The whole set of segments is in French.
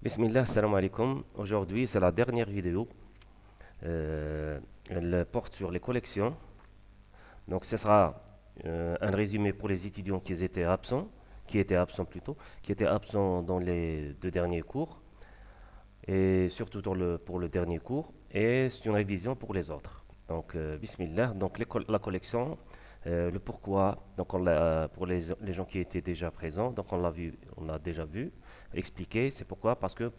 Bismillah, salam alaikum. Aujourd'hui, c'est la dernière vidéo. Elle porte sur les collections. Donc, ce sera un résumé pour les étudiants qui étaient absents plutôt, qui étaient absents dans les deux derniers cours, et surtout pour le dernier cours. Et c'est une révision pour les autres. Donc, Bismillah. Donc, la collection, le pourquoi. Donc, pour les gens qui étaient déjà présents, donc on l'a déjà vu, expliqué. C'est pourquoi? Parce que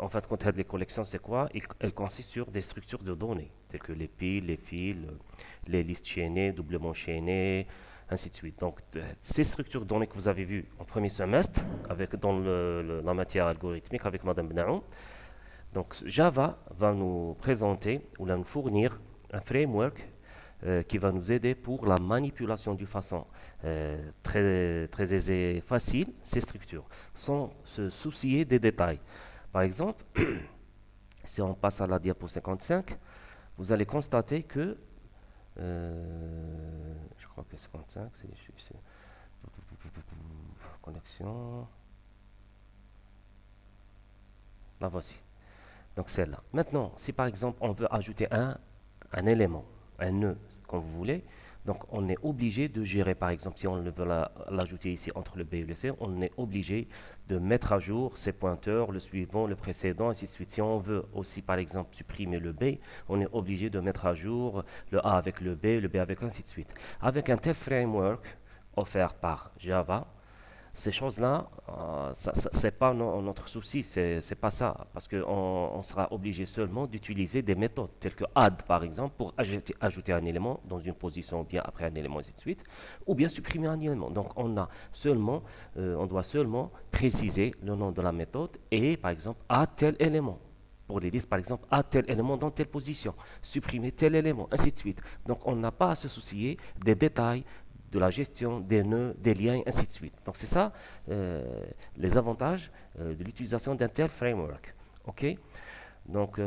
en fin de compte, les collections, c'est quoi? Elles consistent sur des structures de données, telles que les piles, les fils, les listes chaînées, doublement chaînées, ainsi de suite. Donc, ces structures de données que vous avez vues en premier semestre, dans la matière algorithmique avec Madame Benaoum, donc Java va nous présenter ou nous fournir un framework qui va nous aider pour la manipulation d'une façon très aisée et facile ces structures, sans se soucier des détails. Par exemple, si on passe à la diapo 55, vous allez constater que, je crois que 55, c'est connexion, la voici. Donc celle-là. Maintenant, si par exemple on veut ajouter un élément, un nœud, comme vous voulez, donc on est obligé de gérer, par exemple, si on veut l'ajouter ici entre le B et le C, on est obligé de mettre à jour ces pointeurs, le suivant, le précédent, ainsi de suite. Si on veut aussi, par exemple, supprimer le B, on est obligé de mettre à jour le A avec le B avec ainsi de suite. Avec un tel framework offert par Java, ces choses-là, c'est pas notre souci, c'est pas ça, parce qu'on sera obligé seulement d'utiliser des méthodes telles que add par exemple pour ajouter un élément dans une position ou bien après un élément ainsi de suite, ou bien supprimer un élément. Donc on doit seulement préciser le nom de la méthode et par exemple add tel élément. Pour les listes, par exemple, add tel élément dans telle position, supprimer tel élément, ainsi de suite. Donc on n'a pas à se soucier des détails de la gestion des nœuds, des liens, ainsi de suite. Donc c'est ça les avantages de l'utilisation d'un tel framework. Ok. Donc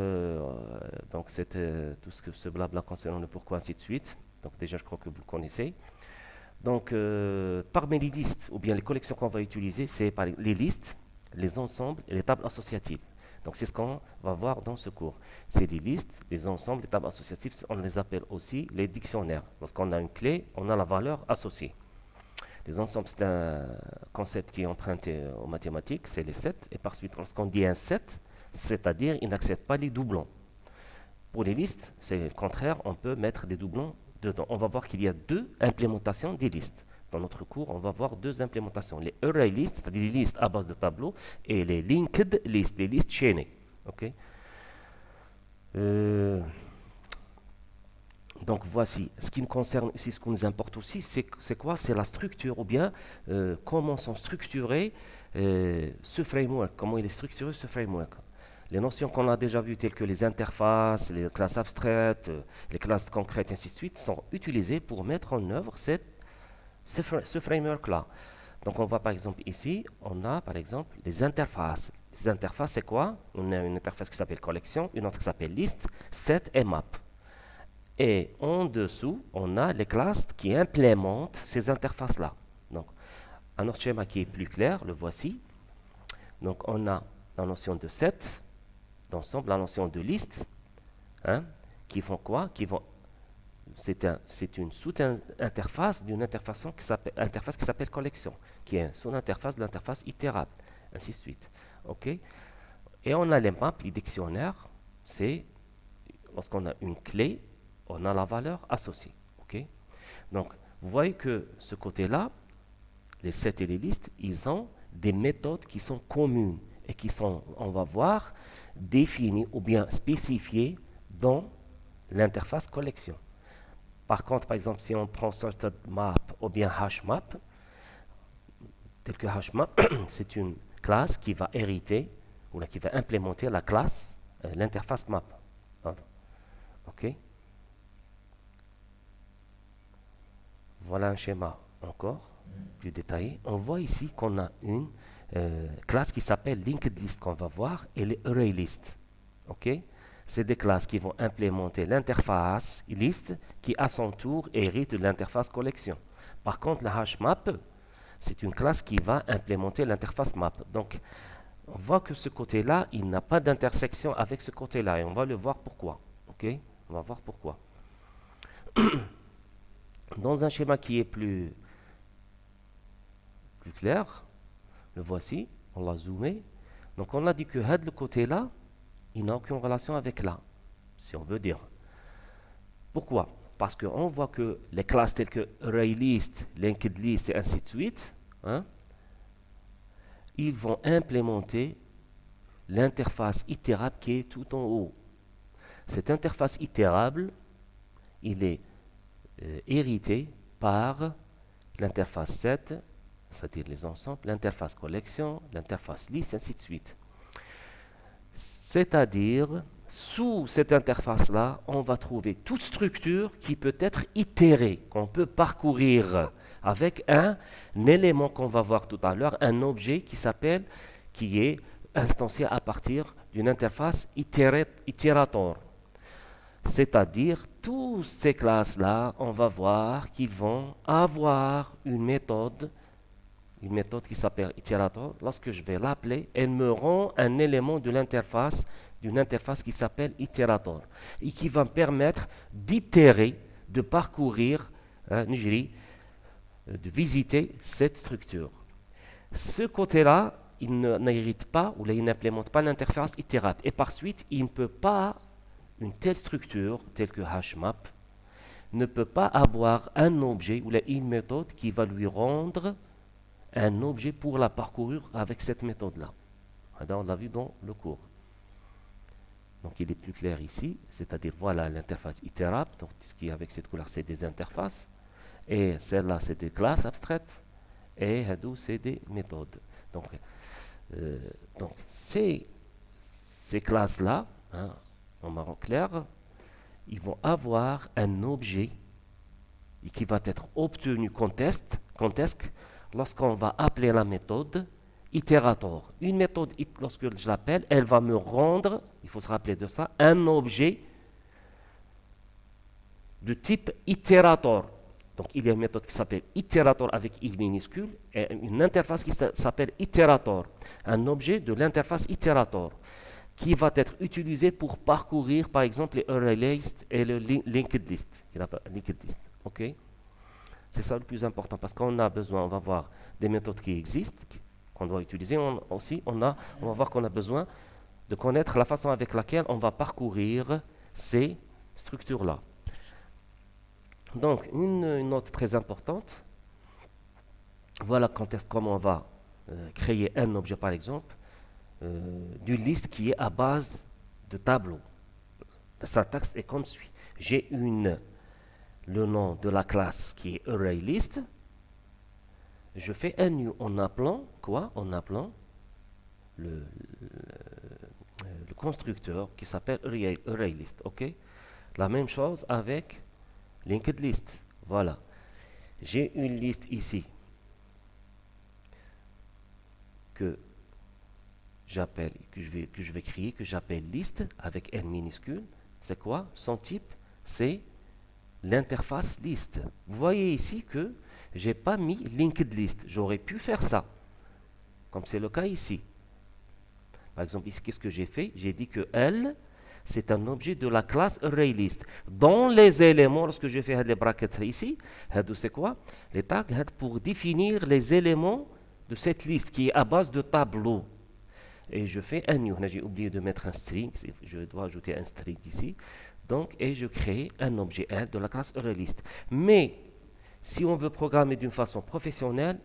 c'était tout ce blabla concernant le pourquoi, ainsi de suite. Donc déjà, je crois que vous le connaissez. Donc parmi les listes ou bien les collections qu'on va utiliser, c'est les listes, les ensembles et les tables associatives. Donc c'est ce qu'on va voir dans ce cours. C'est les listes, les ensembles, les tables associatives, on les appelle aussi les dictionnaires. Lorsqu'on a une clé, on a la valeur associée. Les ensembles, c'est un concept qui est emprunté aux mathématiques, c'est les sets. Et par suite, lorsqu'on dit un set, c'est-à-dire il n'accepte pas les doublons. Pour les listes, c'est le contraire, on peut mettre des doublons dedans. On va voir qu'il y a deux implémentations des listes. Dans notre cours, on va voir deux implémentations. Les array lists, c'est-à-dire les listes à base de tableaux, et les linked lists, les listes chaînées. Okay. Donc voici, ce qui nous concerne aussi, ce qui nous importe aussi, c'est quoi? C'est la structure, ou bien comment sont structurés ce framework, comment il est structuré ce framework. Les notions qu'on a déjà vues, telles que les interfaces, les classes abstraites, les classes concrètes, ainsi de suite, sont utilisées pour mettre en œuvre ce framework-là. Donc on voit par exemple ici, on a par exemple les interfaces. Les interfaces, c'est quoi? On a une interface qui s'appelle collection, une autre qui s'appelle liste, set et map. Et en dessous, on a les classes qui implémentent ces interfaces-là. Donc, un autre schéma qui est plus clair, le voici. Donc, on a la notion de set, d'ensemble, la notion de liste, hein, qui font quoi? C'est une sous-interface d'une interface qui s'appelle collection, qui est une sous-interface de l'interface itérable, ainsi de suite. OK? Et on a les maps, les dictionnaires, c'est lorsqu'on a une clé, on a la valeur associée. Okay. Donc, vous voyez que ce côté-là, les sets et les listes, ils ont des méthodes qui sont communes et qui sont, on va voir, définies ou bien spécifiées dans l'interface collection. Par contre, par exemple, si on prend sorted map ou bien hashmap, tel que hashmap, c'est une classe qui va hériter ou qui va implémenter la classe, l'interface map. OK. Voilà un schéma encore plus détaillé. On voit ici qu'on a une classe qui s'appelle linked list qu'on va voir et les array list. Ok. C'est des classes qui vont implémenter l'interface list qui à son tour hérite de l'interface collection. Par contre, la hashmap, c'est une classe qui va implémenter l'interface map. Donc, on voit que ce côté-là, il n'a pas d'intersection avec ce côté-là. Et on va le voir pourquoi. Ok? On va voir pourquoi. Dans un schéma qui est plus clair, le voici, on l'a zoomé. Donc on a dit que le côté-là, il n'a aucune relation avec là, si on veut dire. Pourquoi? Parce qu'on voit que les classes telles que ArrayList, LinkedList et ainsi de suite, hein, ils vont implémenter l'interface itérable qui est tout en haut. Cette interface itérable, il est hérité par l'interface set, c'est-à-dire les ensembles, l'interface collection, l'interface liste, ainsi de suite. C'est-à-dire, sous cette interface-là, on va trouver toute structure qui peut être itérée, qu'on peut parcourir avec un élément qu'on va voir tout à l'heure, un objet qui est instancié à partir d'une interface itérator. C'est-à-dire, toutes ces classes-là, on va voir qu'ils vont avoir une méthode qui s'appelle itérator. Lorsque je vais l'appeler, elle me rend un élément de l'interface, d'une interface qui s'appelle itérator, et qui va me permettre d'itérer, de parcourir, de visiter cette structure. Ce côté-là, il n'hérite pas, ou il n'implémente pas l'interface itérable. Et par suite, il ne peut pas, une telle structure, telle que HashMap, ne peut pas avoir un objet ou une méthode qui va lui rendre un objet pour la parcourir avec cette méthode-là. On l'a vu dans le cours. Donc il est plus clair ici, c'est-à-dire voilà l'interface itérable, donc ce qui est avec cette couleur c'est des interfaces, et celle-là c'est des classes abstraites, et Hadoop c'est des méthodes. Donc ces classes-là, hein, en marron clair, ils vont avoir un objet qui va être obtenu contexte lorsqu'on va appeler la méthode itérator. Une méthode, lorsque je l'appelle, elle va me rendre, il faut se rappeler de ça, un objet de type itérator. Donc il y a une méthode qui s'appelle itérator avec i minuscule et une interface qui s'appelle itérator. Un objet de l'interface itérator qui va être utilisé pour parcourir par exemple les ArrayList et le linked list. Okay? C'est ça le plus important parce qu'on a besoin, on va voir des méthodes qui existent, qu'on doit utiliser. On va voir qu'on a besoin de connaître la façon avec laquelle on va parcourir ces structures-là. Donc, une note très importante, voilà comment on va créer un objet par exemple, d'une liste qui est à base de tableau. La syntaxe est comme suit. J'ai le nom de la classe qui est ArrayList. Je fais un new en appelant quoi? En appelant le constructeur qui s'appelle ArrayList. Ok? La même chose avec linked list. Voilà. J'ai une liste ici que je vais créer, que j'appelle liste avec N minuscule. C'est quoi? Son type, c'est l'interface liste. Vous voyez ici que j'ai pas mis linked list. J'aurais pu faire ça, comme c'est le cas ici. Par exemple, ici, qu'est-ce que j'ai fait? J'ai dit que L, c'est un objet de la classe ArrayList. Dans les éléments, lorsque je fais les brackets ici, c'est quoi? Les tags pour définir les éléments de cette liste qui est à base de tableau. Et je fais un new. J'ai oublié de mettre un string. Je dois ajouter un string ici. Donc, et je crée un objet L de la classe ArrayList. Mais, si on veut programmer d'une façon professionnelle,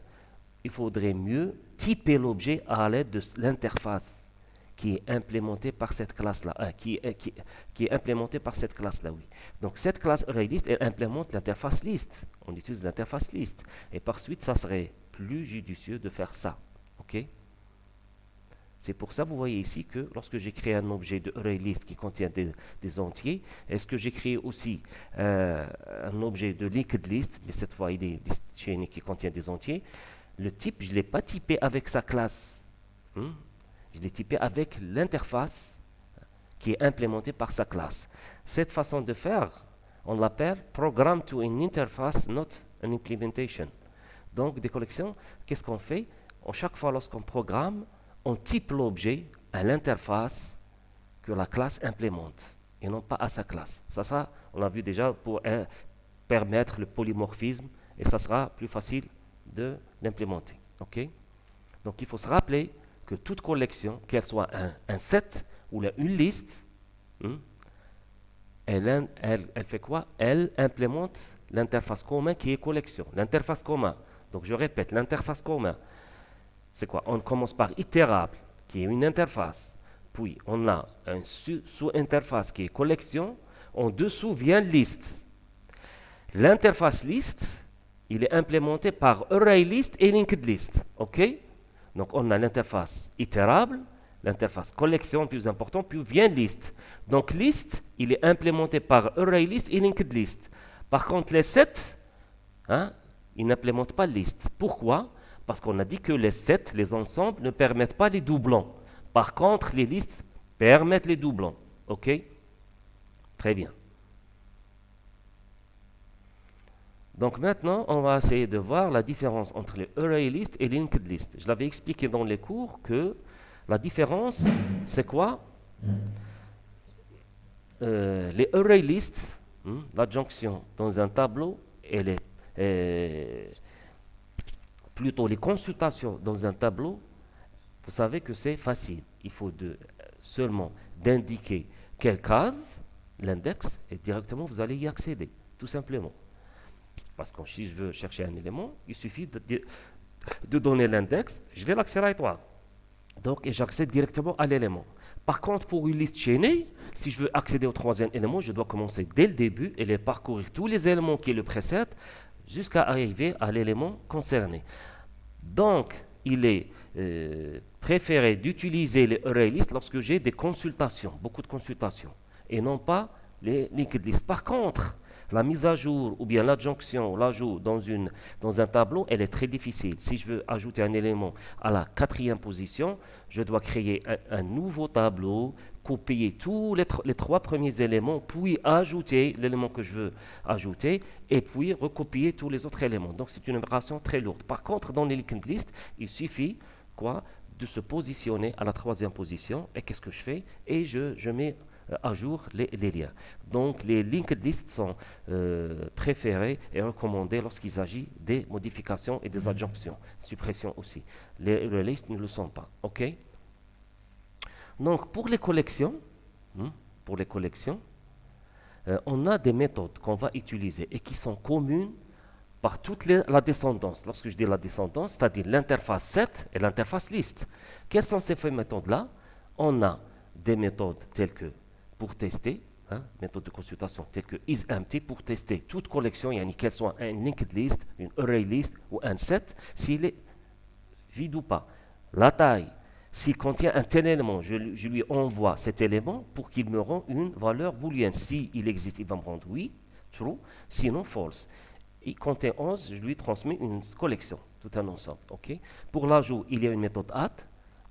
il faudrait mieux typer l'objet à l'aide de l'interface qui est implémentée par cette classe-là. Qui est implémentée par cette classe-là, oui. Donc, cette classe ArrayList, elle implémente l'interface list. On utilise l'interface list. Et par suite, ça serait plus judicieux de faire ça. OK? C'est pour ça, vous voyez ici que lorsque j'ai créé un objet de ArrayList qui contient des entiers, est-ce que j'ai créé aussi un objet de linked list, mais cette fois il est disjoint qui contient des entiers. Le type, je ne l'ai pas typé avec sa classe. Je l'ai typé avec l'interface qui est implémentée par sa classe. Cette façon de faire, on l'appelle Program to an Interface, not an Implementation. Donc, des collections, qu'est-ce qu'on fait? Chaque fois lorsqu'on programme, on type l'objet à l'interface que la classe implémente et non pas à sa classe. Ça on l'a vu déjà pour permettre le polymorphisme et ça sera plus facile de l'implémenter. Ok? Donc il faut se rappeler que toute collection, qu'elle soit un set ou une liste, elle fait quoi? Elle implémente l'interface commune qui est collection. L'interface commune, donc je répète, l'interface commune, c'est quoi? On commence par itérable, qui est une interface. Puis on a un sous-interface qui est collection. En dessous vient liste. L'interface liste, il est implémenté par ArrayList et LinkedList. OK? Donc on a l'interface itérable, l'interface collection plus important, puis vient liste. Donc liste, il est implémenté par ArrayList et LinkedList. Par contre, les sets, ils n'implémentent pas liste. Pourquoi? Parce qu'on a dit que les sets, les ensembles, ne permettent pas les doublons. Par contre, les listes permettent les doublons. OK? Très bien. Donc maintenant, on va essayer de voir la différence entre les ArrayList et LinkedList. Je l'avais expliqué dans les cours que la différence, c'est quoi? Les ArrayList, l'adjonction dans un tableau, et plutôt les consultations dans un tableau, vous savez que c'est facile. Il faut seulement d'indiquer quelle case, l'index, et directement vous allez y accéder, tout simplement. Parce que si je veux chercher un élément, il suffit de donner l'index, je vais l'accélératoire. Donc, et j'accède directement à l'élément. Par contre, pour une liste chaînée, si je veux accéder au troisième élément, je dois commencer dès le début et les parcourir tous les éléments qui le précèdent jusqu'à arriver à l'élément concerné. Donc, il est préféré d'utiliser les ArrayList lorsque j'ai des consultations, beaucoup de consultations, et non pas les linked lists. Par contre, la mise à jour ou bien l'adjonction, l'ajout dans un tableau, elle est très difficile. Si je veux ajouter un élément à la 4e position, je dois créer un nouveau tableau, copier tous les 3 premiers éléments, puis ajouter l'élément que je veux ajouter, et puis recopier tous les autres éléments. Donc c'est une opération très lourde. Par contre, dans les linked lists, il suffit de se positionner à la 3e position. Et qu'est-ce que je fais? Et je mets à jour les liens. Donc les linked lists sont préférés et recommandés lorsqu'il s'agit des modifications et des adjonctions, suppression aussi. Les listes ne le sont pas. OK? Donc pour les collections, on a des méthodes qu'on va utiliser et qui sont communes par toute la descendance. Lorsque je dis la descendance, c'est-à-dire l'interface set et l'interface liste. Quelles sont ces méthodes-là? On a des méthodes telles que pour tester, méthode de consultation telle que isEmpty pour tester toute collection, qu'elle soit un linked list, une array list ou un set, s'il est vide ou pas. La taille, s'il contient un tel élément, je lui envoie cet élément pour qu'il me rende une valeur booléenne. S'il existe, il va me rendre oui, true, sinon false. Il contient 11, je lui transmets une collection, tout un ensemble. Okay? Pour l'ajout, il y a une méthode add.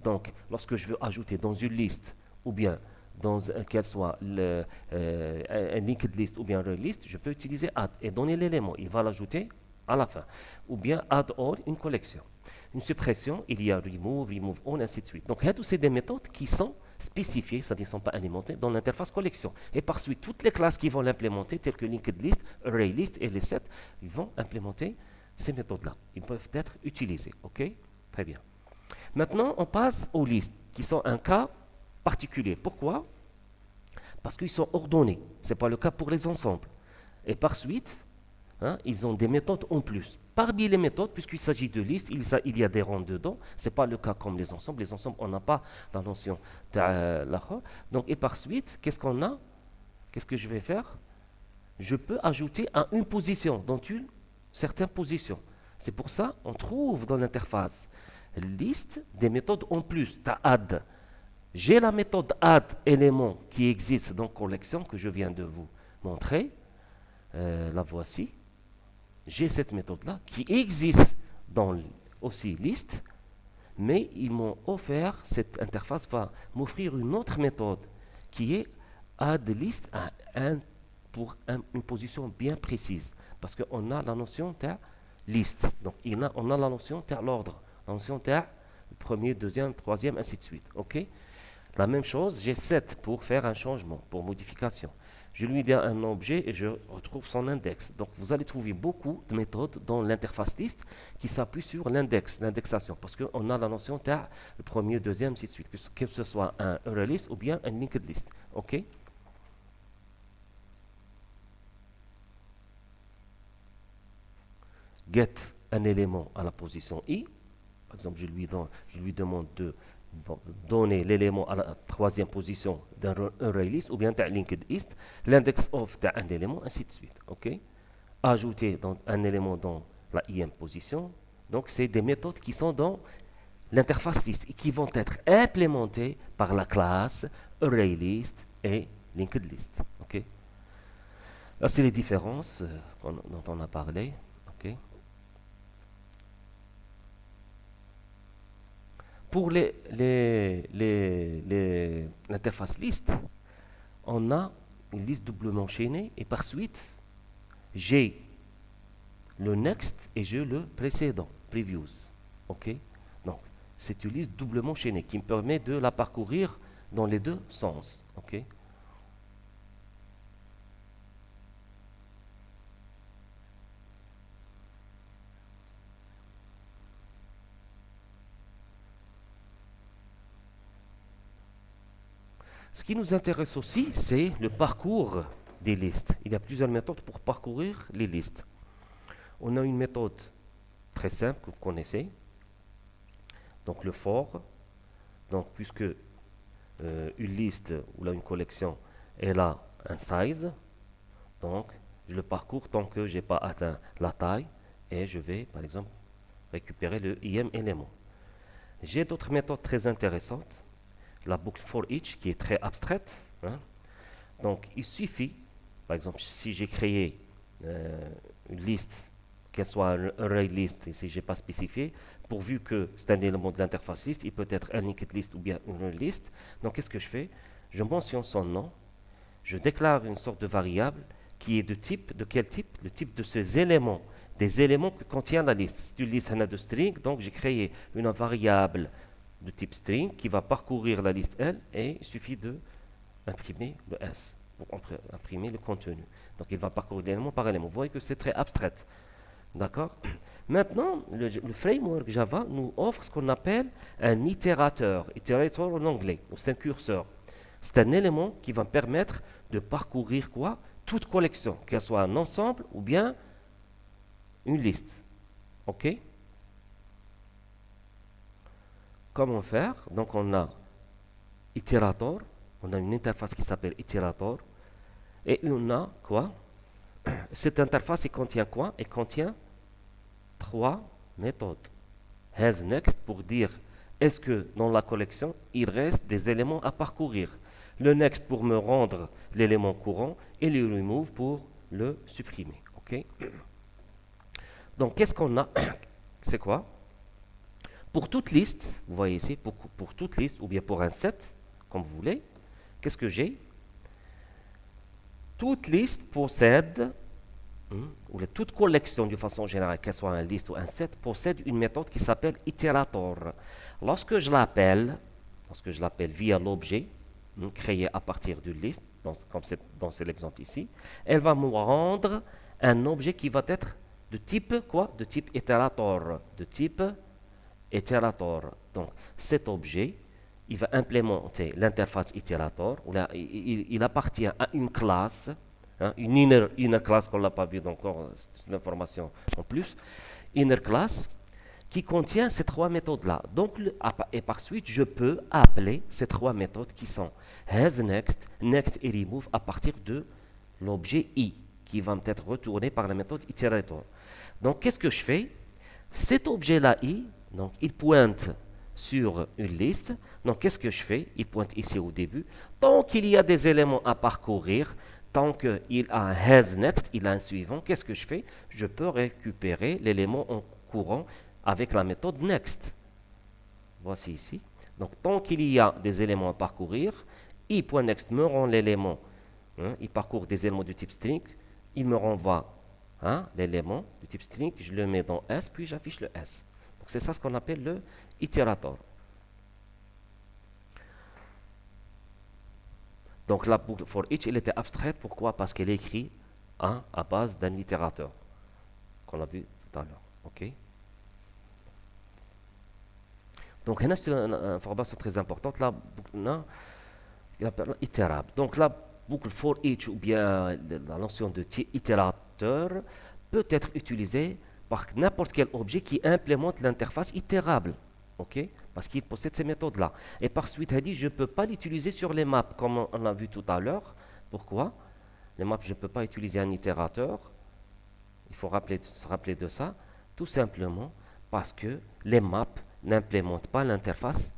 Donc, lorsque je veux ajouter dans une liste ou bien qu'elle soit un linked list ou bien array list, je peux utiliser add et donner l'élément. Il va l'ajouter à la fin. Ou bien add all, une collection. Une suppression, il y a remove, remove all, ainsi de suite. Donc, c'est des méthodes qui sont spécifiées, c'est-à-dire ne sont pas alimentées dans l'interface collection. Et par suite, toutes les classes qui vont l'implémenter, telles que linked list, array list et les sets, ils vont implémenter ces méthodes-là. Ils peuvent être utilisés. OK? Très bien. Maintenant, on passe aux listes, qui sont un cas particulier. Pourquoi? Parce qu'ils sont ordonnés. Ce n'est pas le cas pour les ensembles. Et par suite, ils ont des méthodes en plus. Parmi les méthodes, puisqu'il s'agit de listes, il y a des rangs dedans. Ce n'est pas le cas comme les ensembles. Les ensembles, on n'a pas la notion de donc, et par suite, qu'est-ce qu'on a? Qu'est-ce que je vais faire? Je peux ajouter à une position, dans une certaine position. C'est pour ça qu'on trouve dans l'interface liste des méthodes en plus. Tu as add. J'ai la méthode add élément qui existe dans collection que je viens de vous montrer. La voici. J'ai cette méthode-là qui existe dans aussi liste, mais ils m'ont offert, cette interface va m'offrir une autre méthode qui est add list pour une position bien précise. Parce qu'on a la notion de liste. Donc on a la notion de l'ordre, la notion de premier, deuxième, troisième, ainsi de suite. OK? La même chose, j'ai set pour faire un changement, pour modification. Je lui donne un objet et je retrouve son index. Donc vous allez trouver beaucoup de méthodes dans l'interface list qui s'appuient sur l'index, l'indexation, parce qu'on a la notion de le premier, deuxième, ainsi de suite, que ce soit un array list ou bien un linked list. OK? Get un élément à la position i. Par exemple, je lui demande de donner l'élément à la troisième position d'un array list ou bien d'un linked list, l'index of d'un élément, ainsi de suite. OK? Ajouter un élément dans la im position. Donc, c'est des méthodes qui sont dans l'interface list et qui vont être implémentées par la classe array list et linked list. OK? Là, c'est les différences dont on a parlé. OK? Pour l'interface list, on a une liste doublement enchaînée et par suite, j'ai le next et j'ai le précédent, previous. OK? Donc, c'est une liste doublement enchaînée qui me permet de la parcourir dans les deux sens. OK? Ce qui nous intéresse aussi, c'est le parcours des listes. Il y a plusieurs méthodes pour parcourir les listes. On a une méthode très simple que vous connaissez, donc le for. Donc, puisque une liste ou là, une collection, elle a un size, donc je le parcours tant que je n'ai pas atteint la taille et je vais, par exemple, récupérer le im élément. J'ai d'autres méthodes très intéressantes. La boucle for each qui est très abstraite. Hein. Donc, il suffit, par exemple, si j'ai créé une liste, qu'elle soit un array list, et si je n'ai pas spécifié, pourvu que c'est un élément de l'interface list, il peut être un linked list ou bien une array list. Donc, qu'est-ce que je fais? Je mentionne son nom, je déclare une sorte de variable qui est de quel type? Le type de ces éléments, des éléments que contient la liste. C'est une liste de string, donc j'ai créé une variable de type string qui va parcourir la liste L et il suffit de imprimer le S pour imprimer le contenu. Donc il va parcourir l'élément par élément. Vous voyez que c'est très abstrait. D'accord? Maintenant, le framework Java nous offre ce qu'on appelle un itérateur. Itérateur en anglais, c'est un curseur. C'est un élément qui va permettre de parcourir quoi? Toute collection, qu'elle soit un ensemble ou bien une liste. OK? Comment faire? Donc on a itérator, on a une interface qui s'appelle itérator, et on a quoi? Cette interface, elle contient quoi? Elle contient trois méthodes. Has next pour dire est-ce que dans la collection, il reste des éléments à parcourir. Le next pour me rendre l'élément courant et le remove pour le supprimer. OK? Donc qu'est-ce qu'on a? C'est quoi? Pour toute liste, vous voyez ici, pour toute liste, ou bien pour un set, comme vous voulez, qu'est-ce que j'ai? Toute liste possède, ou toute collection de façon générale, qu'elle soit un liste ou un set, possède une méthode qui s'appelle itérator. Lorsque je l'appelle via l'objet créé à partir d'une liste, comme c'est dans l'exemple ici, elle va me rendre un objet qui va être de type quoi? De type itérator, de type itérator. Donc, cet objet, il va implémenter l'interface itérator. Il appartient à une classe, hein, une inner class qu'on n'a pas vu encore, c'est une information en plus. Inner class qui contient ces trois méthodes-là. Donc, et par suite, je peux appeler ces trois méthodes qui sont has next, next et remove à partir de l'objet i qui va être retourné par la méthode iterator. Donc, qu'est-ce que je fais? Cet objet-là i, donc il pointe sur une liste. Donc, qu'est-ce que je fais? Il pointe ici au début. Tant qu'il y a des éléments à parcourir, tant qu'il a un has next, il a un suivant, qu'est-ce que je fais? Je peux récupérer l'élément en courant avec la méthode next. Voici ici. Donc, tant qu'il y a des éléments à parcourir, i.next me rend l'élément. Hein, il parcourt des éléments du type string. Il me renvoie l'élément du type string. Je le mets dans S, puis j'affiche le S. C'est ça ce qu'on appelle le itérator. Donc la boucle for each, elle était abstraite. Pourquoi? Parce qu'elle est écrite à base d'un itérateur, qu'on a vu tout à l'heure. Ok. Donc, c'est une information très importante. La boucle itérable. Donc, la boucle for each ou bien la notion de itérateur peut être utilisée par n'importe quel objet qui implémente l'interface itérable. Ok, parce qu'il possède ces méthodes-là. Et par suite, elle dit, je ne peux pas l'utiliser sur les maps, comme on a vu tout à l'heure. Pourquoi? Les maps, je ne peux pas utiliser un itérateur. Il faut se rappeler de ça. Tout simplement parce que les maps n'implémentent pas l'interface.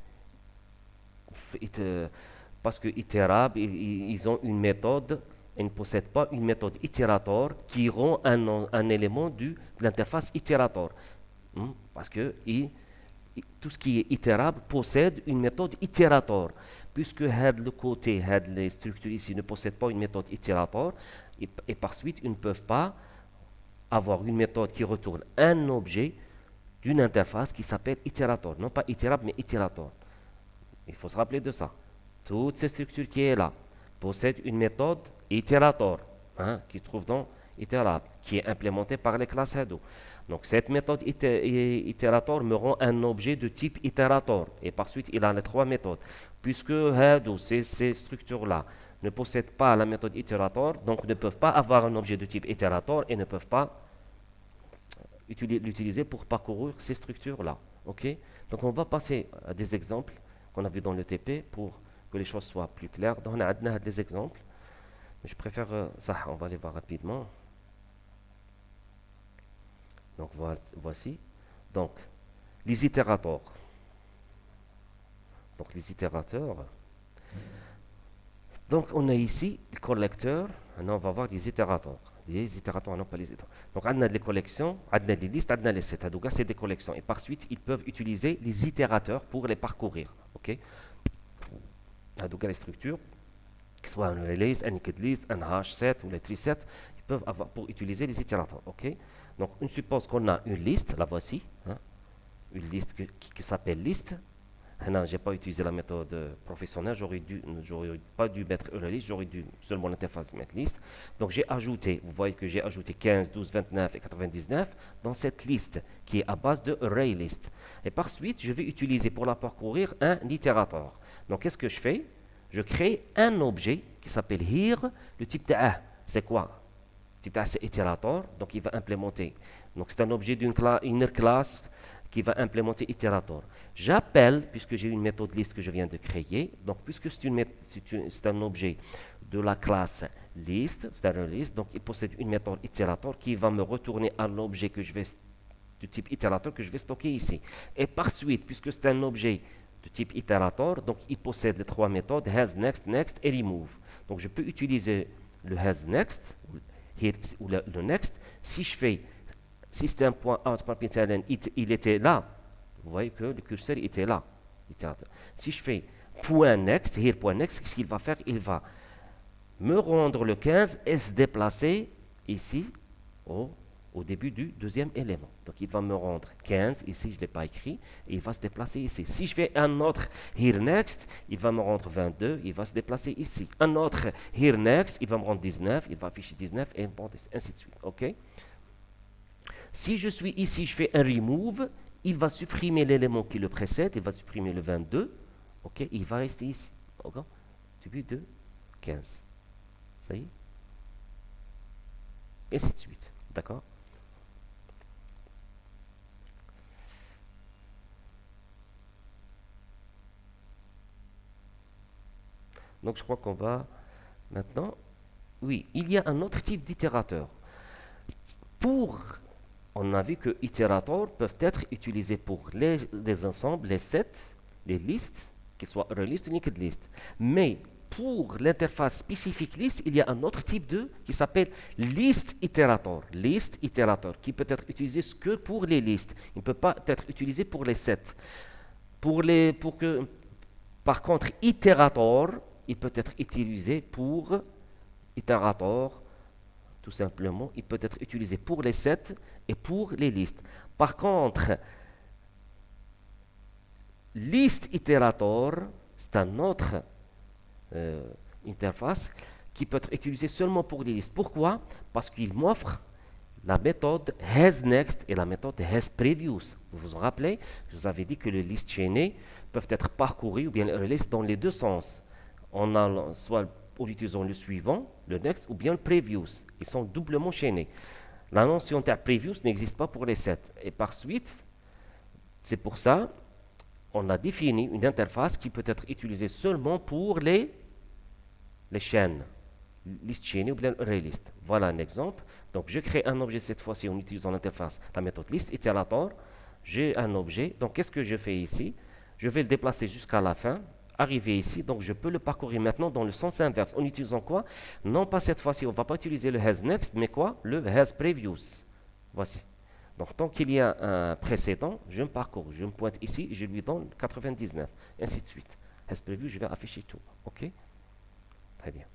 Parce que itérable, ils ont une méthode, ils ne possèdent pas une méthode itérator qui rend un élément de l'interface itérator. Parce que tout ce qui est itérable possède une méthode itérator. Puisque le côté, les structures ici ne possèdent pas une méthode itérator, et par suite, ils ne peuvent pas avoir une méthode qui retourne un objet d'une interface qui s'appelle itérator. Non pas itérable, mais itérator. Il faut se rappeler de ça. Toutes ces structures qui sont là possèdent une méthode itérator, qui se trouve dans itérable, qui est implémentée par les classes Hedo. Donc cette méthode itérator me rend un objet de type itérator. Et par suite, il a les trois méthodes. Puisque Hedo, ces structures-là, ne possèdent pas la méthode itérator, donc ne peuvent pas avoir un objet de type itérator et ne peuvent pas l'utiliser pour parcourir ces structures-là. Ok. Donc on va passer à des exemples qu'on a vu dans le TP pour que les choses soient plus claires. Donc on a des exemples. Je préfère ça, on va les voir rapidement. Donc voici. Donc les itérateurs. Donc les itérateurs. Donc on a ici le collecteur. Maintenant on va voir des itérateurs. Les itérateurs, non pas les itérateurs. Donc on a les collections, on a les listes, on a les sets. Donc c'est des collections. Et par suite, ils peuvent utiliser les itérateurs pour les parcourir. Ok. Donc les structures, que ce soit un list, un linked list, un hash set ou les tree set, ils peuvent avoir pour utiliser les itérateurs. Ok. Donc on suppose qu'on a une liste, la voici, une liste qui s'appelle liste. Je n'ai pas utilisé la méthode professionnelle, j'aurais pas dû mettre une liste, j'aurais dû seulement l'interface mettre liste. Donc j'ai ajouté, vous voyez que j'ai ajouté 15, 12, 29 et 99 dans cette liste qui est à base de array list. Et par suite, je vais utiliser pour la parcourir un itérateur. Donc qu'est-ce que je fais? Je crée un objet qui s'appelle here, le type de A. C'est quoi? Le type de A, c'est itérateur, donc il va implémenter. Donc c'est un objet d'une classe qui va implémenter itérator. J'appelle, puisque j'ai une méthode liste que je viens de créer, donc puisque c'est un objet de la classe list, c'est un list, donc il possède une méthode itérator qui va me retourner un objet du type itérator que je vais stocker ici. Et par suite, puisque c'est un objet de type itérator, donc il possède les trois méthodes has, next, next et remove. Donc je peux utiliser le has, next ou le next si je fais system.out.println, il était là. Vous voyez que le curseur était là. Si je fais .next, here.next, qu'est-ce qu'il va faire? Il va me rendre le 15 et se déplacer ici au début du deuxième élément. Donc il va me rendre 15, ici je ne l'ai pas écrit, et il va se déplacer ici. Si je fais un autre here next, il va me rendre 22, il va se déplacer ici. Un autre here next, il va me rendre 19, il va afficher 19, et ainsi de suite. Ok? Si je suis ici, je fais un remove, il va supprimer l'élément qui le précède, il va supprimer le 22, ok, il va rester ici, ok, début de 15, ça y est, et ainsi de suite, d'accord. Donc je crois qu'on va maintenant, oui, il y a un autre type d'itérateur. On a vu que itérateurs peuvent être utilisés pour les ensembles, les sets, les listes, qu'ils soient relist ou linked list. Mais pour l'interface spécifique liste, il y a un autre type qui s'appelle list itérateur. List itérateur, qui peut être utilisé que pour les listes. Il ne peut pas être utilisé pour les sets. Par contre, itérateur, il peut être utilisé pour itérateur. Tout simplement, il peut être utilisé pour les sets et pour les listes. Par contre, list iterator, c'est un autre interface qui peut être utilisée seulement pour les listes. Pourquoi? Parce qu'il m'offre la méthode hasNext et la méthode hasPrevious. Vous vous en rappelez? Je vous avais dit que les listes chaînées peuvent être parcourues ou bien les listes dans les deux sens. On a soit en utilisant le suivant, le next, ou bien le previous. Ils sont doublement chaînés. La notion de previous n'existe pas pour les sets. Et par suite, c'est pour ça on a défini une interface qui peut être utilisée seulement pour les chaînes, liste chaînée ou bien array list. Voilà un exemple. Donc je crée un objet cette fois-ci en utilisant l'interface, la méthode list iterator. J'ai un objet. Donc qu'est-ce que je fais ici? Je vais le déplacer jusqu'à la fin. Arriver ici, donc je peux le parcourir maintenant dans le sens inverse. En utilisant quoi? Non pas cette fois-ci, on ne va pas utiliser le hasNext, mais quoi? Le hasPrevious. Voici. Donc, tant qu'il y a un précédent, je me parcours, je me pointe ici, je lui donne 99, ainsi de suite. hasPreview, je vais afficher tout. OK? Très bien.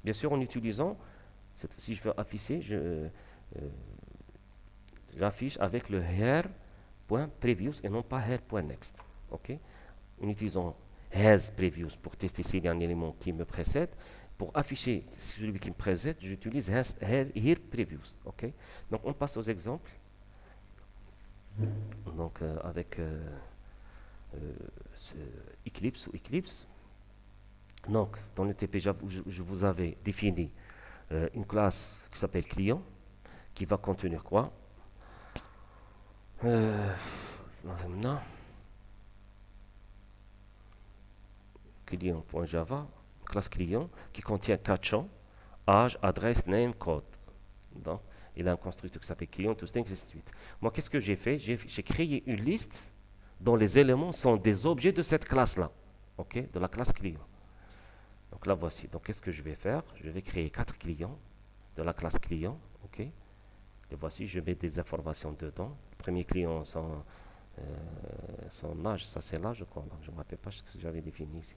Bien sûr, en utilisant, si je veux afficher, j'affiche avec le here.previous et non pas here.next. OK? En utilisant hasPreviews pour tester s'il y a un élément qui me précède. Pour afficher celui qui me précède, j'utilise herePreviews. OK? Donc, on passe aux exemples. Donc, avec Eclipse ou Eclipse. Donc, dans le TP, je vous avais défini une classe qui s'appelle client, qui va contenir quoi? Non. Client.java, classe client, qui contient 4 champs, âge, adresse, name, code. Donc, il a un constructeur qui s'appelle client, tout ainsi de suite. Moi, qu'est-ce que j'ai fait? J'ai créé une liste dont les éléments sont des objets de cette classe-là, ok, de la classe client. Donc là, voici. Donc, qu'est-ce que je vais faire? Je vais créer 4 clients de la classe client, ok. Et voici, je mets des informations dedans. Le premier client, son âge, ça c'est l'âge, je crois. Je ne me rappelle pas ce que j'avais défini ici.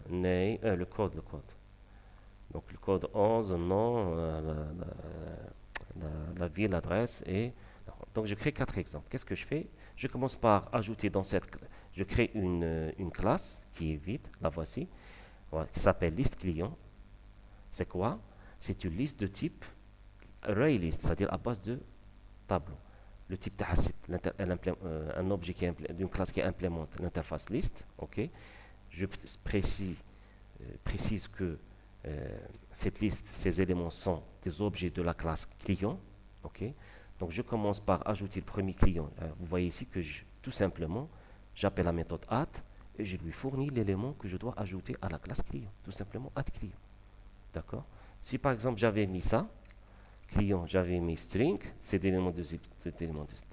Le code. Donc le code 11, nom, la ville, l'adresse et... Donc je crée 4 exemples. Qu'est-ce que je fais? Je commence par ajouter dans cette... Je crée une classe qui est vide, la voici, voilà, qui s'appelle liste client. C'est quoi? C'est une liste de type ArrayList, c'est-à-dire à base de tableau. Le type tacite, un objet d'une classe qui implémente l'interface list, ok. Je précise que cette liste, ces éléments sont des objets de la classe client. Ok. Donc je commence par ajouter le premier client. Vous voyez ici que tout simplement, j'appelle la méthode add et je lui fournis l'élément que je dois ajouter à la classe client. Tout simplement add client. D'accord? Si par exemple j'avais mis ça, client, j'avais mis string, c'est éléments de type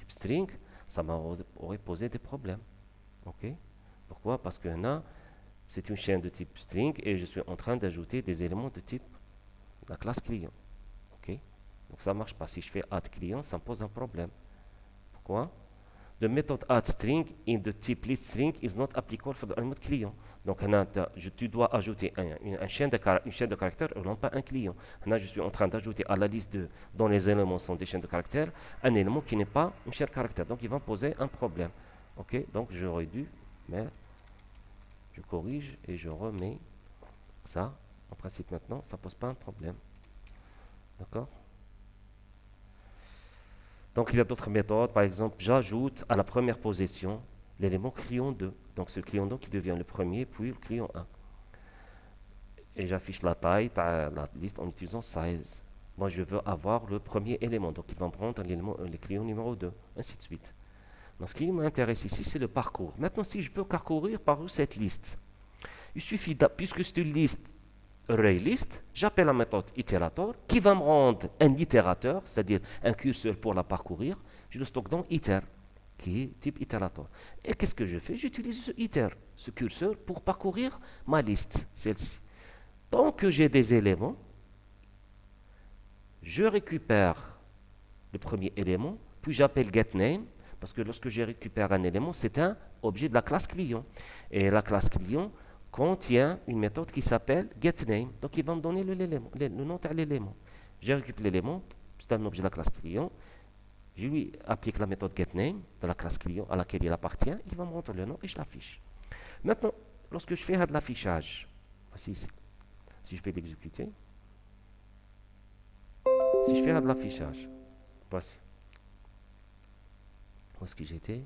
string, ça m'aurait posé des problèmes. Ok. Pourquoi? Parce que là, c'est une chaîne de type string et je suis en train d'ajouter des éléments de type la classe client. Ok. Donc ça ne marche pas. Si je fais add client, ça me pose un problème. Pourquoi? The method add string in the type list string is not applicable for the element client. Donc tu dois ajouter une chaîne de caractères et non pas un client. Là, je suis en train d'ajouter à la liste dont les éléments sont des chaînes de caractères un élément qui n'est pas une chaîne de caractères. Donc il va me poser un problème. Ok. Donc j'aurais dû mettre, je corrige et je remets ça. En principe maintenant, ça ne pose pas un problème. D'accord? Donc il y a d'autres méthodes. Par exemple, j'ajoute à la première position l'élément client 2. Donc c'est le client 2 qui devient le premier, puis le client 1. Et j'affiche la taille de la liste en utilisant size. Moi, je veux avoir le premier élément. Donc il va me prendre le client numéro 2, ainsi de suite. Donc ce qui m'intéresse ici, c'est le parcours. Maintenant, si je peux parcourir par cette liste, il suffit, puisque c'est une liste ArrayList, j'appelle la méthode itérator qui va me rendre un itérateur, c'est-à-dire un curseur pour la parcourir. Je le stocke dans iter, qui est type itérator. Et qu'est-ce que je fais? J'utilise ce iter, ce curseur, pour parcourir ma liste, celle-ci. Tant que j'ai des éléments, je récupère le premier élément, puis j'appelle getName, parce que lorsque je récupère un élément, c'est un objet de la classe client. Et la classe client contient une méthode qui s'appelle getName. Donc il va me donner le nom de l'élément. Je récupère l'élément, c'est un objet de la classe client. je lui applique la méthode getName de la classe client à laquelle il appartient, il va me rendre le nom et je l'affiche. Maintenant, lorsque je fais de l'affichage, voici ici, si je vais l'exécuter, si je fais de l'affichage, voici, où est-ce que j'étais?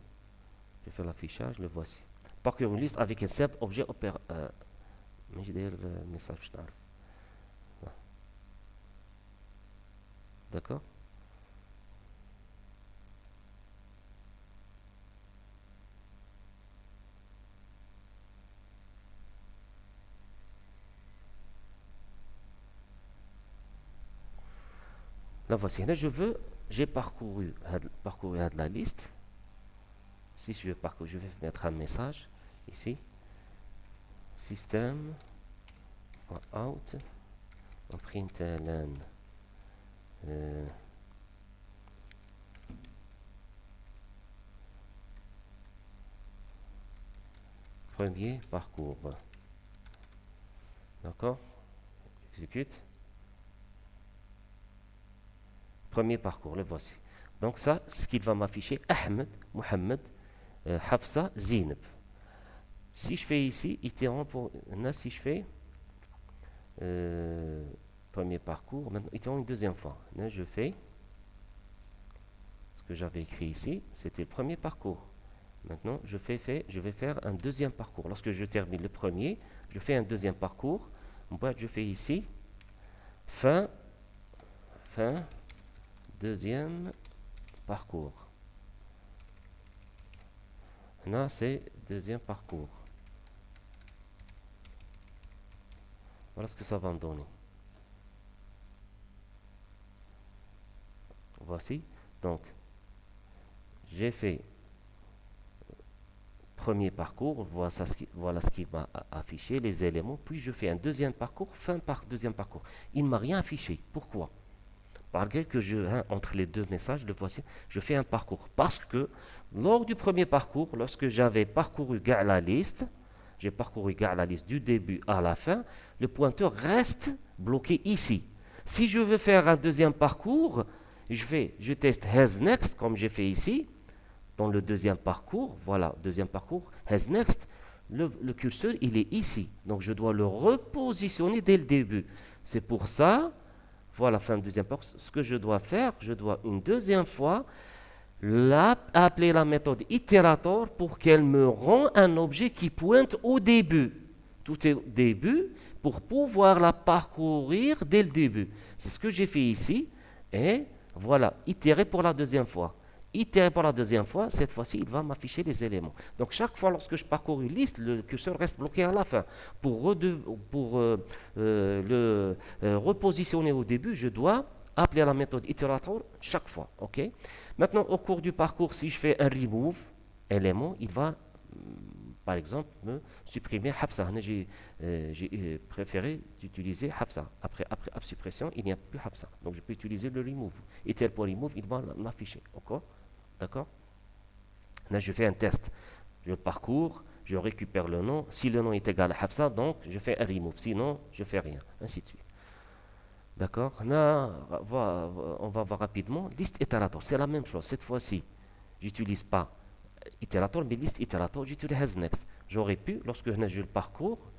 Je fais l'affichage, le voici. Parcourir une liste avec un simple objet opéra. Mais j'ai le message. D'accord? Là voici. Là, j'ai parcouru la liste. Si je veux parcourir, je vais mettre un message ici. Système out println premier parcours. D'accord? Exécute. Premier parcours, le voici. Donc ça, ce qu'il va m'afficher, Ahmed, Mohamed, Hafsa, Zineb. Si je fais ici, itéron pour... Là, si je fais premier parcours, maintenant, itéron une deuxième fois. Là, je fais ce que j'avais écrit ici, c'était le premier parcours. Maintenant, je vais faire un deuxième parcours. Lorsque je termine le premier, je fais un deuxième parcours. Je fais ici, fin, deuxième parcours. Là, c'est deuxième parcours. Voilà ce que ça va me donner. Voici. Donc, j'ai fait premier parcours. Voilà ce qui m'a affiché, les éléments. Puis, je fais un deuxième parcours, deuxième parcours. Il ne m'a rien affiché. Pourquoi? Malgré que entre les deux messages, le voici, je fais un parcours. Parce que, lors du premier parcours, lorsque j'avais parcouru la liste, j'ai parcouru la liste du début à la fin, le pointeur reste bloqué ici. Si je veux faire un deuxième parcours, je teste hasNext, comme j'ai fait ici, dans le deuxième parcours. Voilà, deuxième parcours, hasNext. Le curseur, il est ici. Donc, je dois le repositionner dès le début. C'est pour ça, voilà, fin de deuxième parcours. Ce que je dois faire, je dois une deuxième fois appeler la méthode itérator pour qu'elle me rende un objet qui pointe au début. Tout est au début pour pouvoir la parcourir dès le début. C'est ce que j'ai fait ici. Et voilà, itérer pour la deuxième fois. Itérer pour la deuxième fois, cette fois-ci, il va m'afficher les éléments. Donc, chaque fois, lorsque je parcours une liste, le curseur reste bloqué à la fin. Pour le repositionner au début, je dois appeler la méthode itérator chaque fois. Ok. Maintenant, au cours du parcours, si je fais un remove élément, il va, par exemple, me supprimer Hafsa. J'ai préféré d'utiliser Hafsa. Après suppression, il n'y a plus Hafsa. Donc, je peux utiliser le remove. Et tel pour remove, il va m'afficher. D'accord? Là, je fais un test. Je parcours, je récupère le nom. Si le nom est égal à Hafsa, donc je fais un remove. Sinon, je fais rien. Ainsi de suite. D'accord? Là, on va voir rapidement. Liste itérator, c'est la même chose. Cette fois-ci, j'utilise pas itérator, mais liste itérator, j'utilise hasNext. J'aurais pu, lorsque je le parcours,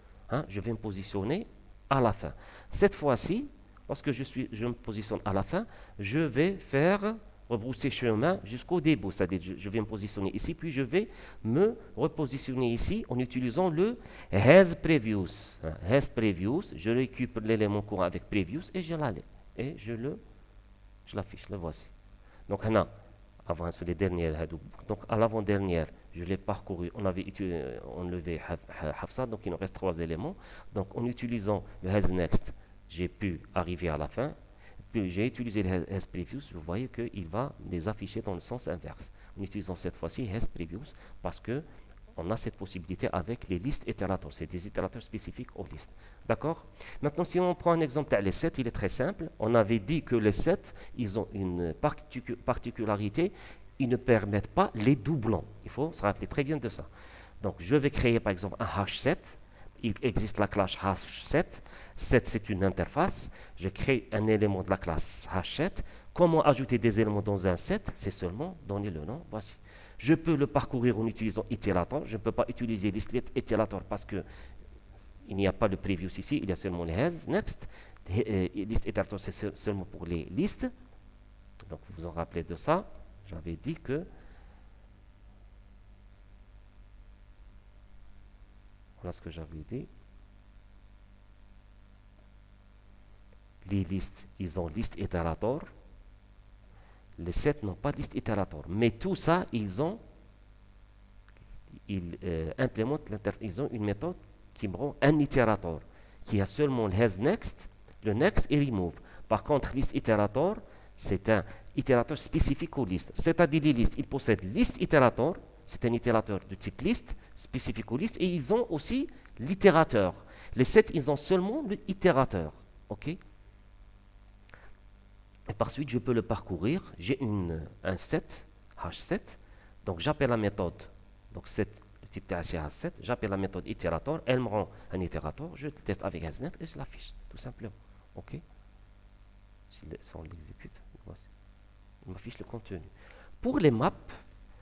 je vais me positionner à la fin. Cette fois-ci, lorsque je me positionne à la fin, je vais faire rebrousser chemin jusqu'au début. C'est-à-dire, je vais me positionner ici, puis je vais me repositionner ici en utilisant le hasPrevious. hasPrevious, je récupère l'élément courant avec previous et je l'affiche. Le voici. Donc, avant sur les dernières, donc à l'avant-dernière, je l'ai parcouru, on avait enlevé Hafsa, donc il nous reste 3 éléments. Donc, en utilisant le hasNext, j'ai pu arriver à la fin. Puis j'ai utilisé le hasPrevious, vous voyez qu'il va les afficher dans le sens inverse. En utilisant cette fois-ci hasPrevious parce que on a cette possibilité avec les listes itérateurs. C'est des itérateurs spécifiques aux listes. D'accord? Maintenant, si on prend un exemple les 7, il est très simple. On avait dit que les 7, ils ont une particularité, ils ne permettent pas les doublons. Il faut se rappeler très bien de ça. Donc, je vais créer par exemple un H7. il existe la classe H7. 7, c'est une interface. Je crée un élément de la classe H7. Comment ajouter des éléments dans un set? C'est seulement donner le nom. Voici. Je peux le parcourir en utilisant itérator. Je ne peux pas utiliser list itérator parce que il n'y a pas de previews ici. Il y a seulement les has, next. List itérator, c'est seulement pour les listes. Donc, vous vous en rappelez de ça. J'avais dit que voilà ce que j'avais dit. Les listes, ils ont liste itérator. Les sets n'ont pas de liste itérator. Mais tout ça, ils implémentent, ils ont une méthode qui me rend un itérator, qui a seulement le has next, le next et remove. Par contre, liste itérator, c'est un itérateur spécifique aux listes. C'est-à-dire les listes, ils possèdent liste itérator, c'est un itérateur de type liste, spécifique aux listes, et ils ont aussi l'itérateur. Les sets, ils ont seulement le itérateur. OK? Et par suite, je peux le parcourir. J'ai un set, H7, donc j'appelle la méthode, donc set type THH7, j'appelle la méthode itérator, elle me rend un itérator, je le teste avec hasnet et je l'affiche, tout simplement. OK? Si on l'exécute, voici. Il m'affiche le contenu. Pour les maps,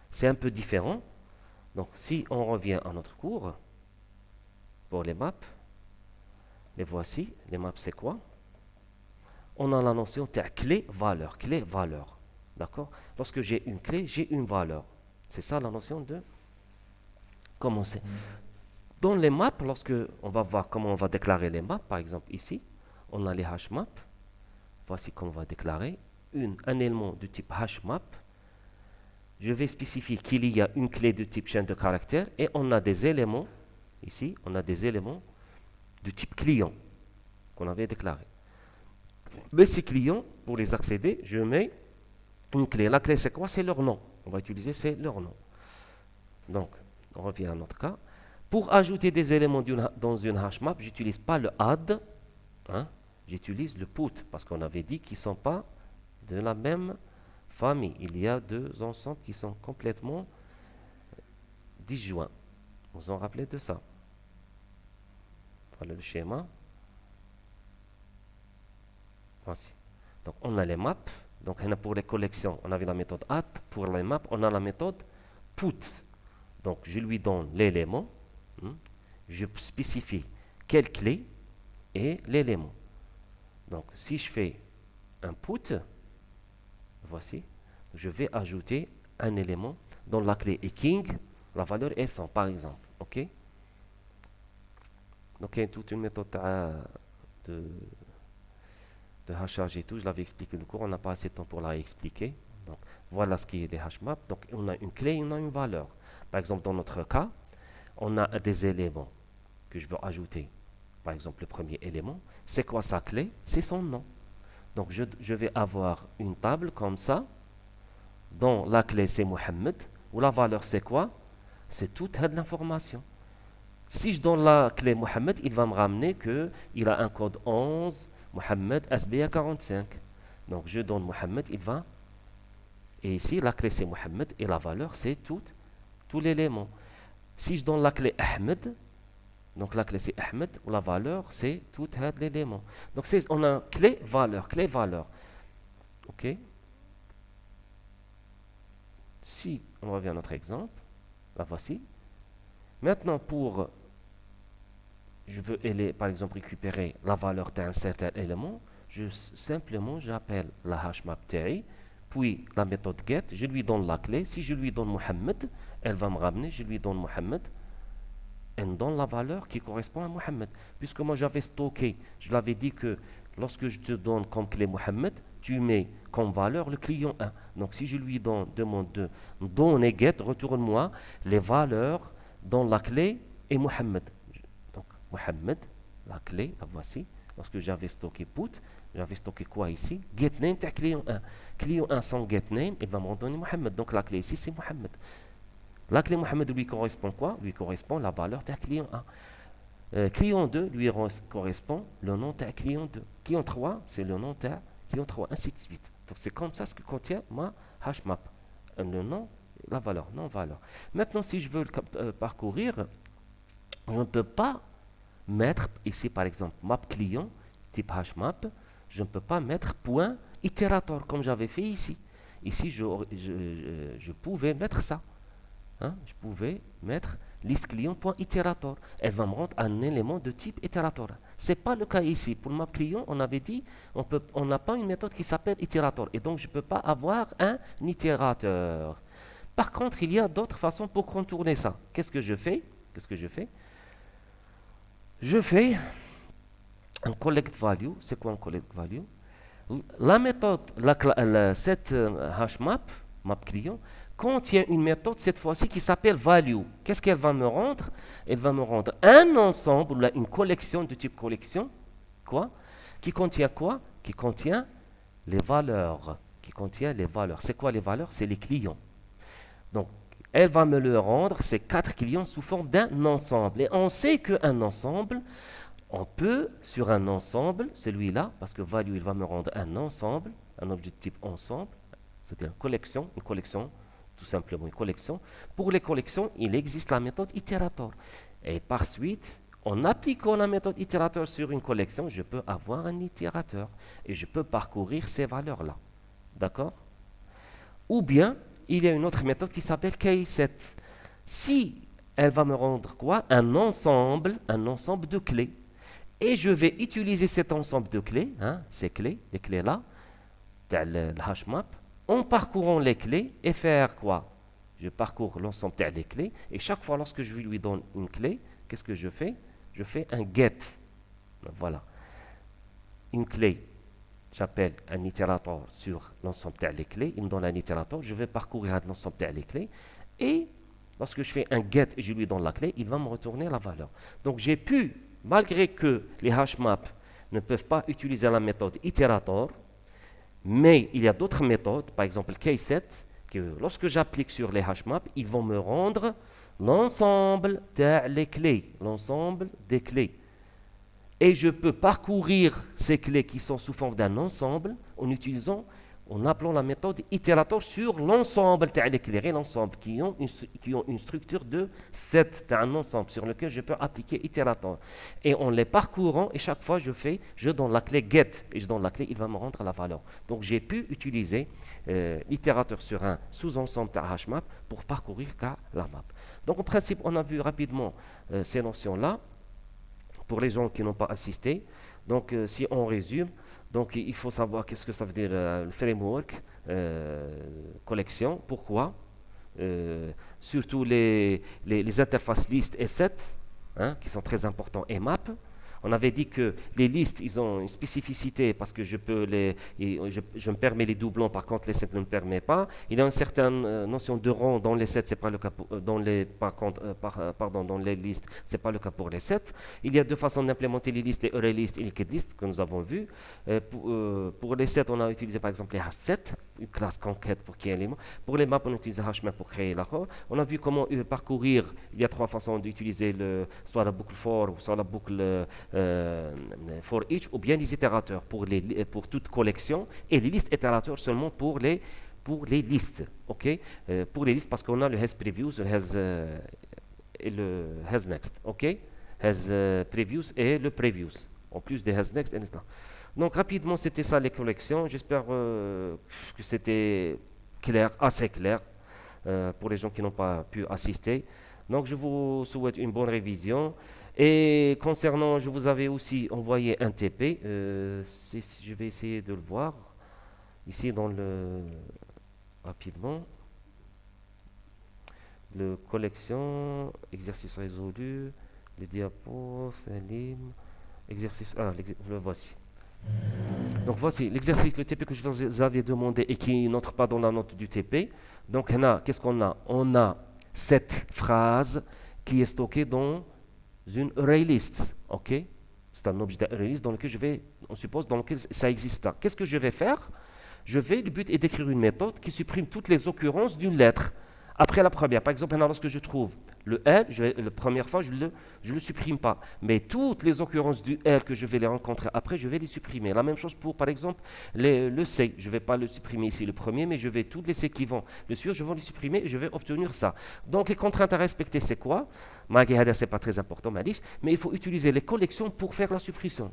c'est un peu différent. Donc, si on revient à notre cours, pour les maps, les voici. Les maps, c'est quoi? On a la notion de clé-valeur. Clé-valeur. D'accord? Lorsque j'ai une clé, j'ai une valeur. C'est ça la notion de commencer. Dans les maps, lorsque on va voir comment on va déclarer les maps, par exemple ici, on a les hash maps. Voici comment on va déclarer un élément de type hash map. Je vais spécifier qu'il y a une clé de type chaîne de caractères et on a des éléments, ici, on a des éléments de type client qu'on avait déclaré. Mais ces clients, pour les accéder, je mets une clé. La clé, c'est quoi? C'est leur nom. On va utiliser, c'est leur nom. Donc, on revient à notre cas. Pour ajouter des éléments dans une hash map, je n'utilise pas le add, hein, j'utilise le put, parce qu'on avait dit qu'ils ne sont pas de la même famille. Il y a deux ensembles qui sont complètement disjoints. Vous vous en rappelez de ça? Voilà le schéma. Voici. Donc, on a les maps. Donc, pour les collections, on avait la méthode add. Pour les maps, on a la méthode put. Donc, je lui donne l'élément. Je spécifie quelle clé et l'élément. Donc, si je fais un put, voici, je vais ajouter un élément dont la clé est king, la valeur est 100, par exemple. OK? Donc, il y a toute une méthode de hashage et tout. Je l'avais expliqué le cours, on n'a pas assez de temps pour la expliquer. Donc, voilà ce qui est des hash maps. Donc, on a une clé et on a une valeur. Par exemple, dans notre cas, on a des éléments que je veux ajouter. Par exemple, le premier élément, c'est quoi sa clé? C'est son nom. Donc, je vais avoir une table comme ça, dont la clé c'est Mohamed, où la valeur c'est quoi? C'est toute l'information. Si je donne la clé Mohamed, il va me ramener qu'il a un code 11, Mohamed SBA 45. Donc, je donne Mohamed, il va. Et ici, la clé c'est Mohamed et la valeur c'est tout l'élément. Si je donne la clé Ahmed, donc la clé c'est Ahmed, ou la valeur c'est tout l'élément. Donc on a clé, valeur. OK? Si on revient à notre exemple, la voici. Maintenant, je veux par exemple récupérer la valeur d'un certain élément, simplement j'appelle la hashmap TI, puis la méthode get, je lui donne la clé. Si je lui donne Mohamed, elle va me ramener, je lui donne Mohamed, elle me donne la valeur qui correspond à Mohamed. Puisque moi j'avais stocké, je l'avais dit que lorsque je te donne comme clé Mohamed, tu mets comme valeur le client 1. Donc si je lui demande de donner get, retourne-moi les valeurs dans la clé et Mohamed. Donc Mohamed, la clé, la voici. Lorsque j'avais stocké put, j'avais stocké quoi ici? Get name, t'as client 1. Client 1 sans get name, il va me donner Mohamed. Donc la clé ici, c'est Mohamed. La clé Mohamed lui correspond quoi? Lui correspond la valeur de client 1. Client 2 lui correspond le nom de client 2. Client 3, c'est le nom de client 3, ainsi de suite. Donc c'est comme ça ce que contient ma hash map. Le nom, la valeur, non valeur. Maintenant, si je veux parcourir, je ne peux pas mettre, ici par exemple, map client, type HMAP, je ne peux pas mettre point itérator comme j'avais fait ici. Ici, je pouvais mettre ça. Hein, je pouvais mettre liste client.itérator. Elle va me rendre un élément de type itérator. Ce n'est pas le cas ici. Pour map client, on avait dit on n'a pas une méthode qui s'appelle itérator. Et donc, je ne peux pas avoir un itérateur. Par contre, il y a d'autres façons pour contourner ça. Qu'est-ce que je fais? Je fais un collect value. C'est quoi un collect value? La méthode, cette HMAP, map client, contient une méthode cette fois-ci qui s'appelle value. Qu'est-ce qu'elle va me rendre? Elle va me rendre un ensemble, une collection de type collection, quoi? Qui contient quoi? Qui contient les valeurs. C'est quoi les valeurs? C'est les clients. Donc, elle va me le rendre, ces 4 clients, sous forme d'un ensemble. Et on sait qu'un ensemble, on peut, sur un ensemble, celui-là, parce que value, il va me rendre un ensemble, un objet de type ensemble, c'est-à-dire une collection, tout simplement une collection. Pour les collections, il existe la méthode itérator. Et par suite, en appliquant la méthode itérator sur une collection, je peux avoir un itérateur et je peux parcourir ces valeurs-là. D'accord? Ou bien, il y a une autre méthode qui s'appelle keyset. Si elle va me rendre quoi? Un ensemble de clés. Et je vais utiliser cet ensemble de clés, hein, ces clés, les clés-là, le HMAP, en parcourant les clés et faire quoi? Je parcours l'ensemble des clés et chaque fois lorsque je lui donne une clé, qu'est-ce que je fais? Je fais un get. Voilà. Une clé, j'appelle un itérateur sur l'ensemble des clés, il me donne un itérateur, je vais parcourir l'ensemble des clés et lorsque je fais un get et je lui donne la clé, il va me retourner la valeur. Donc j'ai pu, malgré que les HMAP ne peuvent pas utiliser la méthode itérator, mais il y a d'autres méthodes, par exemple keyset, que lorsque j'applique sur les HMAP, ils vont me rendre l'ensemble des clés. Et je peux parcourir ces clés qui sont sous forme d'un ensemble en appelant la méthode itérator sur l'ensemble des clés, l'ensemble qui ont une structure de set, un ensemble sur lequel je peux appliquer itérator. Et en les parcourant, et chaque fois je donne la clé get, et je donne la clé, il va me rendre la valeur. Donc j'ai pu utiliser l'itérateur sur un sous-ensemble de HMAP pour parcourir la map. Donc en principe, on a vu rapidement ces notions-là, pour les gens qui n'ont pas assisté. Donc si on résume, donc il faut savoir qu'est-ce que ça veut dire le framework, collection, pourquoi, surtout les interfaces list et set, hein, qui sont très importants, et map. On avait dit que les listes, ils ont une spécificité parce que je me permets les doublons, par contre les sets ne me permet pas. Il y a une certaine notion de rang dans les sets, c'est pas le cas dans les listes, c'est pas le cas pour les sets. Il y a deux façons d'implémenter les listes, les array lists et les get lists que nous avons vu. Pour les sets, on a utilisé par exemple les hash-sets, une classe conquête pour créer l'élément. Pour les maps, on utilise hashmap pour créer la row. On a vu comment parcourir. Il y a trois façons d'utiliser soit la boucle for, ou soit la boucle for each, ou bien les itérateurs pour toute collection, et les listes itérateurs seulement pour les listes. Ok, pour les listes, parce qu'on a le has previous, et le has next. Ok, has previous et le previous, en plus des has next et next. Donc rapidement, c'était ça les collections. J'espère que c'était clair, assez clair pour les gens qui n'ont pas pu assister. Donc je vous souhaite une bonne révision. Et concernant, je vous avais aussi envoyé un TP. Je vais essayer de le voir ici rapidement. Le collection, exercice résolu, les diapos, Salim, exercice. Le voici. Donc voici l'exercice, le TP que je vous avais demandé et qui n'entre pas dans la note du TP. Donc qu'est-ce qu'on a? On a cette phrase qui est stockée dans une array list. Ok, c'est un objet d'array list dans lequel on suppose dans lequel ça existe. Qu'est-ce que je vais faire? Le but est d'écrire une méthode qui supprime toutes les occurrences d'une lettre. Après la première, par exemple, lorsque je trouve le L, la première fois, je ne le supprime pas. Mais toutes les occurrences du L que je vais les rencontrer après, je vais les supprimer. La même chose pour, par exemple, le C. Je ne vais pas le supprimer ici le premier, mais je vais toutes les C qui vont le suivre, je vais les supprimer et je vais obtenir ça. Donc les contraintes à respecter, c'est quoi? Ce n'est pas très important, mais il faut utiliser les collections pour faire la suppression.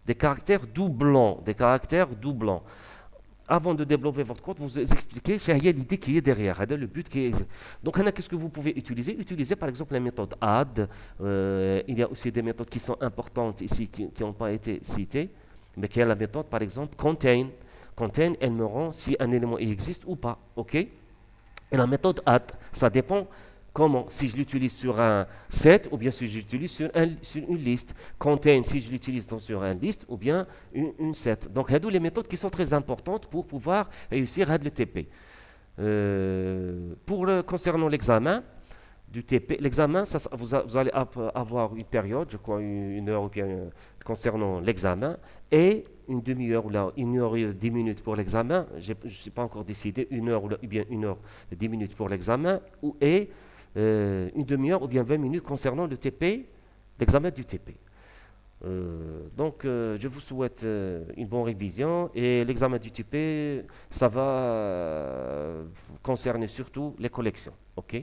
Des caractères doublants, des caractères doublants. Avant de développer votre code, vous expliquez c'est l'idée qui est derrière, le but qui est. Donc, qu'est-ce que vous pouvez utiliser? Utilisez par exemple la méthode add. Il y a aussi des méthodes qui sont importantes ici, qui n'ont pas été citées, mais qui est la méthode par exemple contain. Contain, elle me rend si un élément existe ou pas. OK? Et la méthode add, ça dépend comment. Si je l'utilise sur un set ou bien si je l'utilise sur une liste. Contain, si je l'utilise sur une liste ou bien une set. Donc, il y a les méthodes qui sont très importantes pour pouvoir réussir à le TP. Concernant l'examen du TP, l'examen, vous allez avoir une période, je crois une heure ou bien concernant l'examen, et une demi-heure ou là, une heure et 10 minutes pour l'examen. Je ne suis pas encore décidé, une heure ou bien une heure et 10 minutes pour l'examen, et une demi-heure ou bien 20 minutes concernant le TP, l'examen du TP. Je vous souhaite une bonne révision et l'examen du TP, ça va concerner surtout les collections. Ok?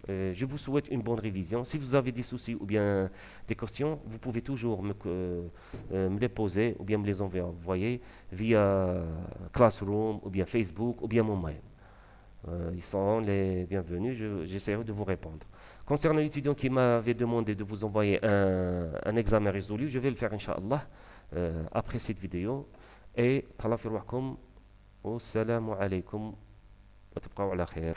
Je vous souhaite une bonne révision. Si vous avez des soucis ou bien des questions, vous pouvez toujours me les poser ou bien me les envoyer via Classroom ou bien Facebook ou bien mon mail. Ils sont les bienvenus, j'essaierai de vous répondre. Concernant l'étudiant qui m'avait demandé de vous envoyer un examen résolu, je vais le faire, Inch'Allah, après cette vidéo. Et, Tallah fi rouhkoum, wa salamu alaykum, wa tabqaw ala khair.